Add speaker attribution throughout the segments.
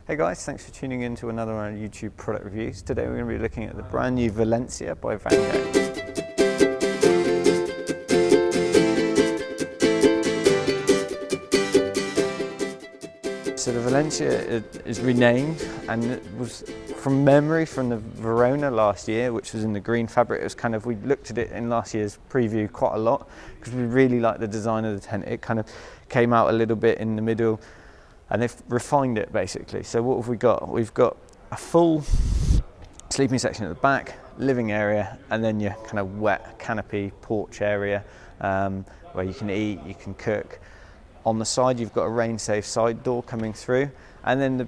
Speaker 1: Hey guys, thanks for tuning in to another one of YouTube product reviews. Today we're going to be looking at the brand new Valencia by Vango. So the Valencia is renamed, and it was from memory from the Verona last year, which was in the green fabric. It was kind of, we looked at it in last year's preview quite a lot because we really liked the design of the tent. It kind of came out a little bit in the middle, and they've refined it basically. So what have we got? We've got a full sleeping section at the back, living area, and then your kind of wet canopy porch area where you can eat, you can cook. On the side you've got a rain-safe side door coming through, and then the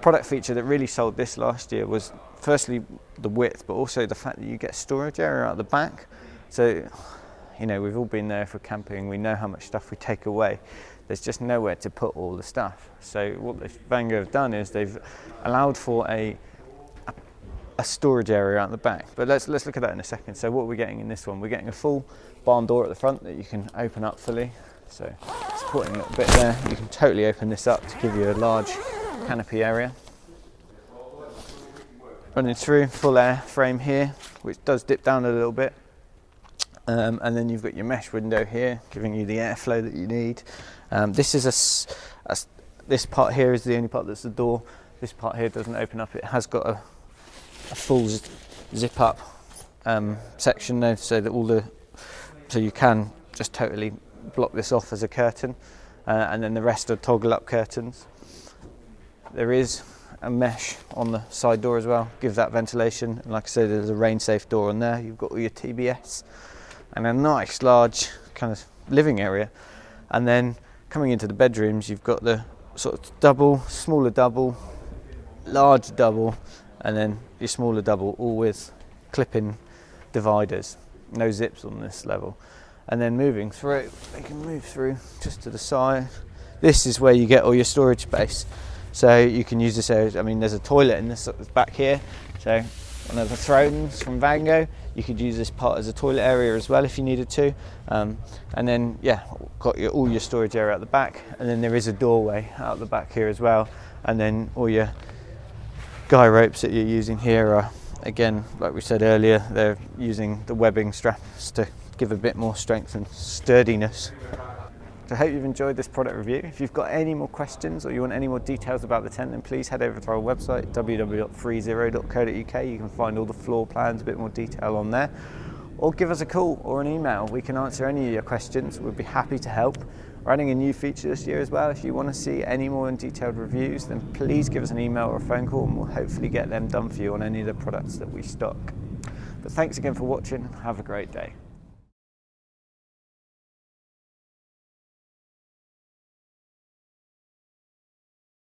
Speaker 1: product feature that really sold this last year was firstly the width, but also the fact that you get storage area out the back. So, you know, we've all been there for camping, we know how much stuff we take away. There's just nowhere to put all the stuff. So what Vango have done is they've allowed for a storage area out the back. But let's look at that in a second. So what are we getting in this one? We're getting a full barn door at the front that you can open up fully. So supporting a little bit there, you can totally open this up to give you a large canopy area. Running through, full air frame here, which does dip down a little bit. And then you've got your mesh window here, giving you the airflow that you need. This is this part here is the only part that's the door. This part here doesn't open up. It has got a full zip up section though, so that so you can just totally block this off as a curtain, and then the rest are toggle up curtains. There is a mesh on the side door as well, gives that ventilation, and like I said, there's a rain safe door on there. You've got all your TBS and a nice large kind of living area, and then coming into the bedrooms you've got the sort of double, smaller double, large double, and then your smaller double, all with clip-in dividers. No zips on this level. And then moving through, they can move through just to the side. This is where you get all your storage space. So you can use this area. I mean, there's a toilet in this back here. So one of the thrones from Vango, you could use this part as a toilet area as well if you needed to. And then, yeah, got all your storage area at the back. And then there is a doorway out the back here as well. And then all your guy ropes that you're using here are, again, like we said earlier, they're using the webbing straps to give a bit more strength and sturdiness. So I hope you've enjoyed this product review. If you've got any more questions or you want any more details about the tent, then please head over to our website, www.freezero.co.uk. You can find all the floor plans, a bit more detail on there. Or give us a call or an email. We can answer any of your questions. We'd be happy to help. We're adding a new feature this year as well. If you want to see any more detailed reviews, then please give us an email or a phone call, and we'll hopefully get them done for you on any of the products that we stock. But thanks again for watching. Have a great day.